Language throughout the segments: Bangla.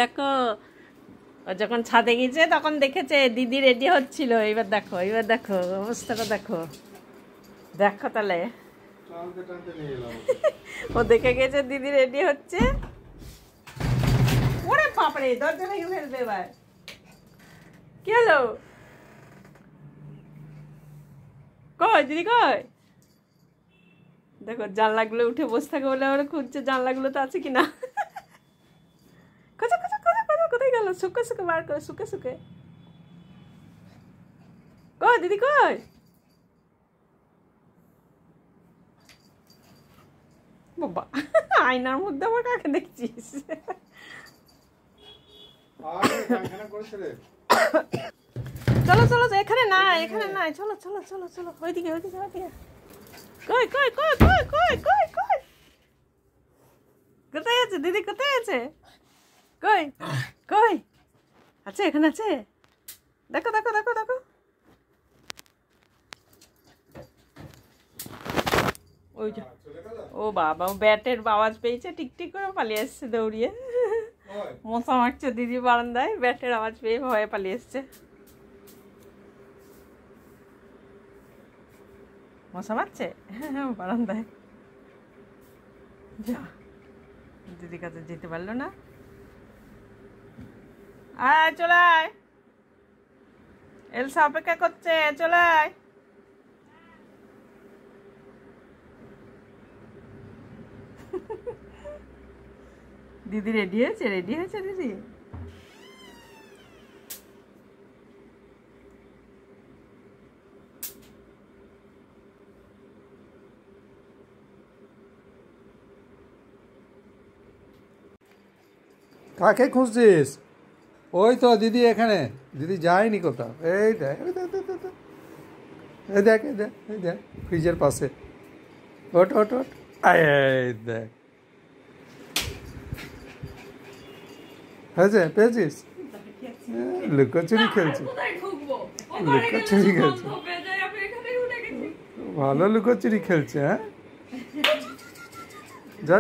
দেখো ও যখন ছাদে গেছে তখন দেখেছে দিদি রেডি হচ্ছিল। এবার দেখো অবস্থাটা দেখো দেখো তাহলে ও দেখে গেছে দিদি রেডি হচ্ছে। ওরে বাপরে দরজা ভেঙে ফেলবে এবার। কি হলো? কই দিদি কই? দেখো জানলাগুলো উঠে বসে থাকে বলে ওরা খুঁজছে জানলাগুলো তো আছে কিনা। কোথায় গেল? শুকে বার করে শুকে কই দিদি কই? বাবা আয়নার মধ্যে আবার কাকে দেখছিস? চলো এখানে নাই চলো ওইদিকে কই কোথায় আছে দিদি? কোথায় আছে? কই আছে? এখানে আছে। দেখো ওই যে ও বাবা ব্যাটের আওয়াজ পেয়েছে টিকটিক করে পালিয়ে এসছে দৌড়িয়ে। মশা মারছে দিদি বারান্দায়, ব্যাটের আওয়াজ পেয়ে ভয়ে পালিয়ে এসছে। মশা মারছে বারান্দায়। যা দিদির কাছে যেতে পারলো না। আয় চলে আয়, এলসা অপেক্ষা করছে, চলে আয়। দিদি রেডি হয়েছে দিদি। কাকে খুঁজছিস? ওই তো দিদি এখানে, দিদি যায়নি কোথাও। এই দেখ ফ্রিজের পাশে। ওট এই দেখ হয়েছে, পেয়েছিস? লুকোচুরি খেলছে, ভালো লুকোচুরি খেলছে। হ্যাঁ যা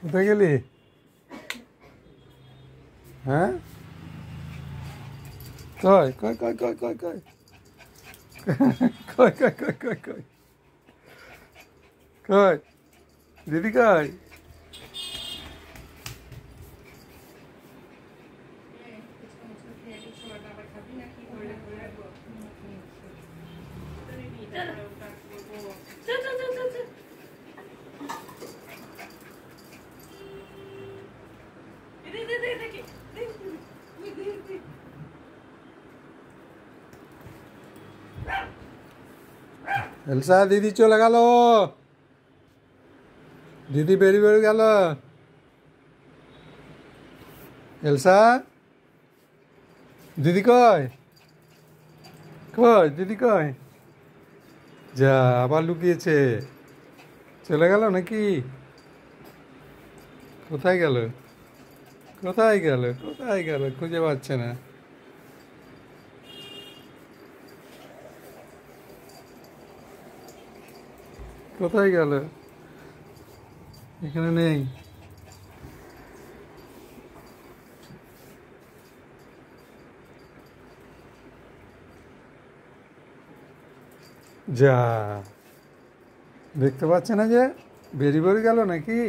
কোথায় গেলি? হ্যাঁ কই দিদি কই? এলসা দিদি চলে গেল, দিদি বেরিয়ে গেল। এলসা দিদি কই? দিদি কই? যা আবার লুকিয়েছে, চলে গেল নাকি? কোথায় গেল খুঁজে পাচ্ছে না। কোথায় গেল? এখানে নেই। যা দেখতে পাচ্ছে না যে বেরিয়ে গেল নাকি?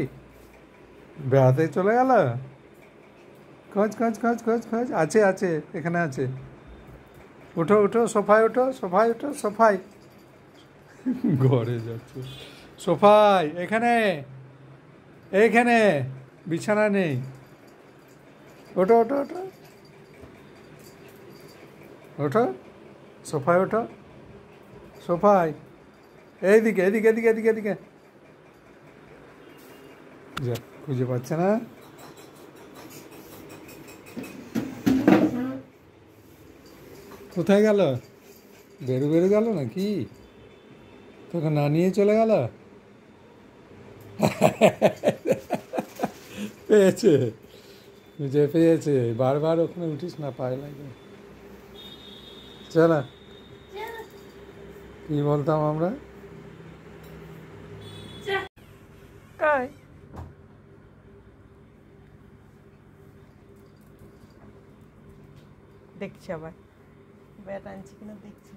বেড়াতে চলে গেল? খোঁজ আছে এখানে আছে। ওঠো সোফায় ঘরে যাচ্ছে সোফায়। এখানে বিছানা নেই। ওঠো সোফায় এইদিকে যা খুঁজে পাচ্ছে না। কোথায় গেল? বেরো গেল নাকি? তোকে না নিয়ে চলে গেল? পেয়েছে বারবার ওখানে উঠিস না, পায়ে লাগে। চল কি বলতাম আমরা? দেখছি আবার ব্যাট আনছি কিনা দেখছি।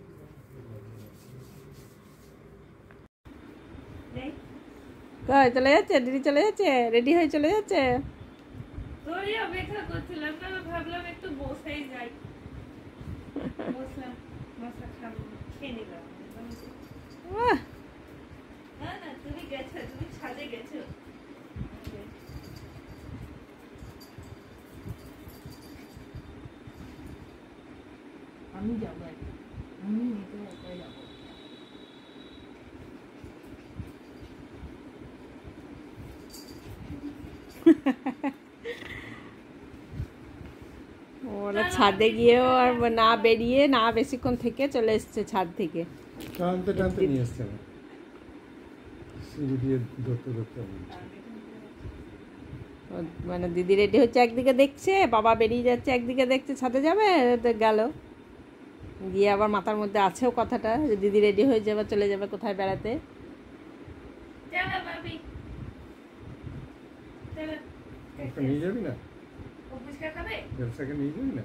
কই চলে যাচ্ছে? দিদি চলে যাচ্ছে? রেডি হয়ে চলে যাচ্ছে? তোরই অপেক্ষা করছিলাম না, ভাবলাম একটু বসেই যাই। বসলাম, মশলা খাবো, খেয়ে নিলাম। না না, তুমি গেছো, তুমি ছাদে গেছো। আমি যাবো, আমি নিজে একাই যাবো। ওরা ছাদে গিয়েও আর না বেরিয়ে না বেশিক্ষণ থেকে চলে এসছে ছাদ থেকে। টানতে টানতে নিয়ে এসছে সিঁড়ি দিয়ে ধরতে ধরতে। মানে দিদি রেডি হচ্ছে একদিকে দেখছে, বাবা বেরিয়ে যাচ্ছে একদিকে দেখছে ছাদে যাবে, গেল গিয়ে আবার মাথার মধ্যে আছেও কথাটা যে দিদি রেডি হয়ে যাবে চলে যাবে কোথায় বেড়াতে। নিয়ে যাবি না? ফুচকা খাবে? ব্যবসাকে নিয়ে যাবি না?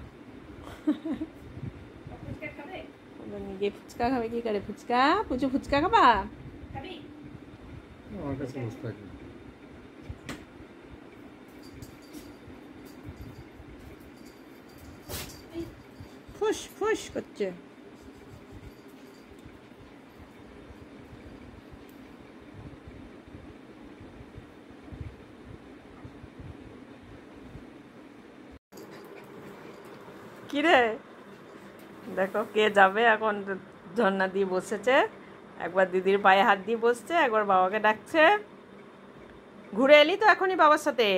ফুচকা খাবে? গিয়ে ফুচকা খাবে কি করে? ফুচকা পুচু ফুচকা খাবা? খাবি? আমার কাছে বসে থাকবে। ফুস ফুস করছে। কিরে দেখো কে যাবে এখন। ঝর্ণা দিয়ে বসেছে, একবার দিদির পায়ে হাত দিয়ে বসছে, একবার বাবাকে ডাকছে। ঘুরে এলি তো এখনই বাবার সাথে।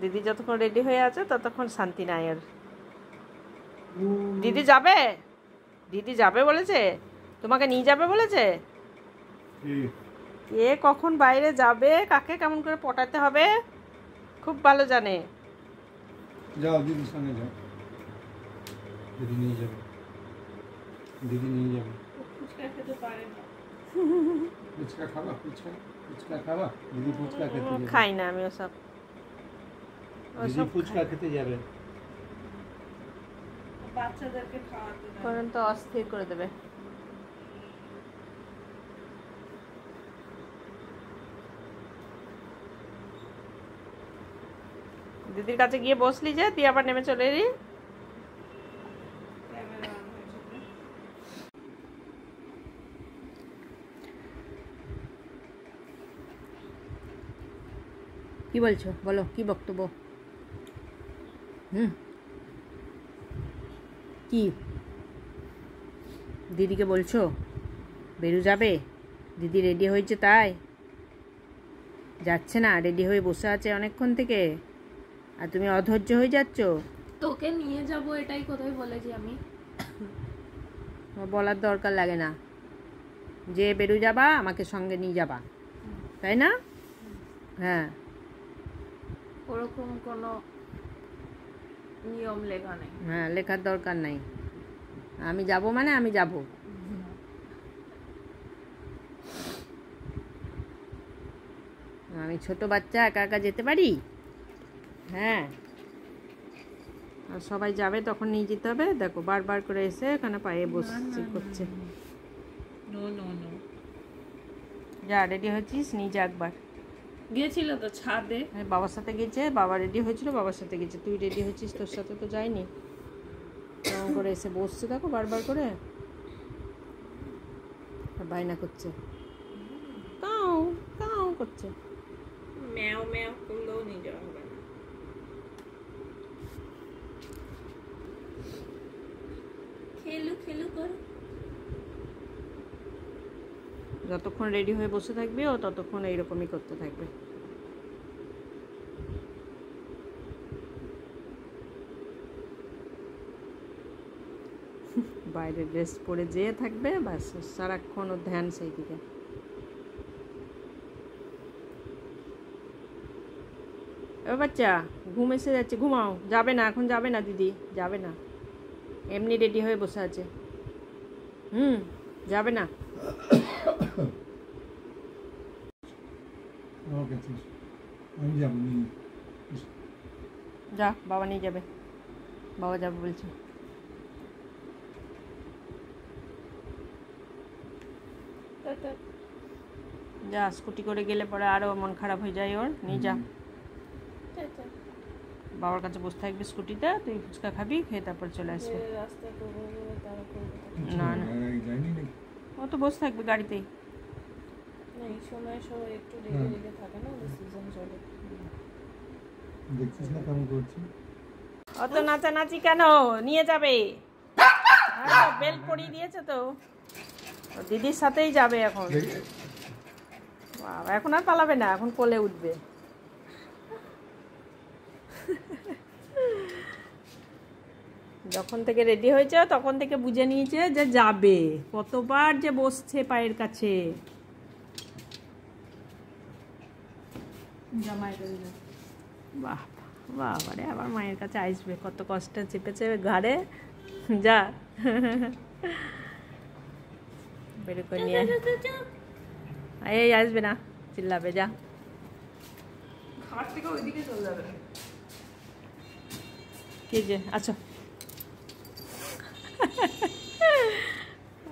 দিদি যতক্ষণ রেডি হয়ে আছে ততক্ষণ শান্তি নাই আর। দিদি যাবে, দিদি যাবে বলেছে, তোমাকে নিয়ে যাবে বলেছে। কে কখন বাইরে যাবে, কাকে কেমন করে পটাতে হবে খুব ভালো জানে। যাও দিদির সঙ্গে যাও, দিদি নিয়ে যাবে, দিদি নিয়ে যাবে। ফুচকা খেতে পারে না। ফুচকা খাবা? ফুচকা ফুচকা খাবা? দিদি ফুচকা খেতে যাবে। খাই না আমি ওসব। দিদি ফুচকা খেতে যাবে। বাচ্চাদেরকে খাওয়াতে দেয়। কারণ তো অস্থির করে দেবে। দিদির কাছে গিয়ে বসলি যে তুই আবার নেমে চলে এলি। ক্যামেরা অন হয়েছে। কি বলছো বলো, কি বক্তব্য? কি দিদিকে বলছো বেরু যাবে? দিদি রেডি হয়েছে তাই যাচ্ছে না, রেডি হয়ে বসে আছে অনেকক্ষণ থেকে, আর তুমি অধৈর্য হয়ে যাচ্ছ। তোকে নিয়ে যাব এটাই কোথায় বলেছি আমি। বলার দরকার লাগে না, যে বেরু যাবা আমাকে সঙ্গে নিয়ে যাবা, তাই না? হ্যাঁ, ওরকম কোনো নিয়ম লেখা নেই। হ্যাঁ লেখার দরকার নাই, আমি যাব মানে আমি যাব। আমি ছোট বাচ্চা একা একা যেতে পারি? হ্যাঁ, আর সবাই যাবে তখন নিয়ে যেতে হবে। দেখো বারবার করে এসে এখানে পায়ে বসছে করছে। নো নো নো, যা রেডি হয়েছিস নিয়ে যা একবার। গিয়েছিল তো ছাদে। বাবার সাথে গেছে, বাবা রেডি হয়েছিল বাবার সাথে গেছে, তুই রেডি হয়েছিস তোর সাথে তো যায়নি। কেমন করে এসে বসছে দেখো বারবার করে, বায়না করছে, কাউ কাউ করছে। ম্যাও ম্যাও করলেও নিয়ে যাওয়া হবে না। খেলু খেলু কর। যতক্ষণ রেডি হয়ে বসে থাকবে ও ততক্ষণ এইরকমই করতে থাকবে। বাইরে ড্রেস পরে যেয়ে থাকবে ব্যাস, সারাক্ষণ ওর ধ্যান সেই দিকে। ও বাচ্চা ঘুম এসে যাচ্ছে, ঘুমাও। যাবে না এখন, যাবে না দিদি, যাবে না, এমনি রেডি হয়ে বসে আছে। যাবে না। আমি যাবো, যা বাবা নিয়ে যাবে, বাবা যাবে বলছে। টাটা। যা, স্কুটি করে গেলে পরে আরও মন খারাপ হয়ে যায় ওর, নিয়ে যা। টাটা। বাবার কাছে বসে থাকবি স্কুটিতে, তুই ফুচকা খাবি, খেয়ে তারপর চলে আসবে। যে রাস্তা করবো তারা করবো। না না, যাইনি নাকি? ও তো বসে থাকবে গাড়িতেই। না, এই সময় সবাই একটু রেগে রেগে থাকে না, ওদের সিজন চলে। দেখছিস না কেমন করছি? অত নাচানাচি কেন, নিয়ে যাবে। বেল্ট পরিয়ে দিয়েছে তো, ও দিদির সাথেই যাবে এখন। বাবা এখন আর পালাবে না, এখন কোলে উঠবে। যখন থেকে রেডি হয়েছে তখন থেকে বুঝে নিয়েছে যে যাবে, কতবার যে বসছে পায়ের কাছে। বাহ বাবা রে, আবার মায়ের কাছে আসবে, কত কষ্টে চেপেছে ঘাড়ে। যা বের করে নিয়ে এই আসবে না, চিল্লাবে। যা, ঘাট থেকে ওইদিকে চলে যাবে। কি যে আচ্ছা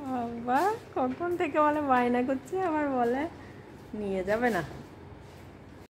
বাবা কখন থেকে বলে বায়না করছে, আবার বলে নিয়ে যাবে না।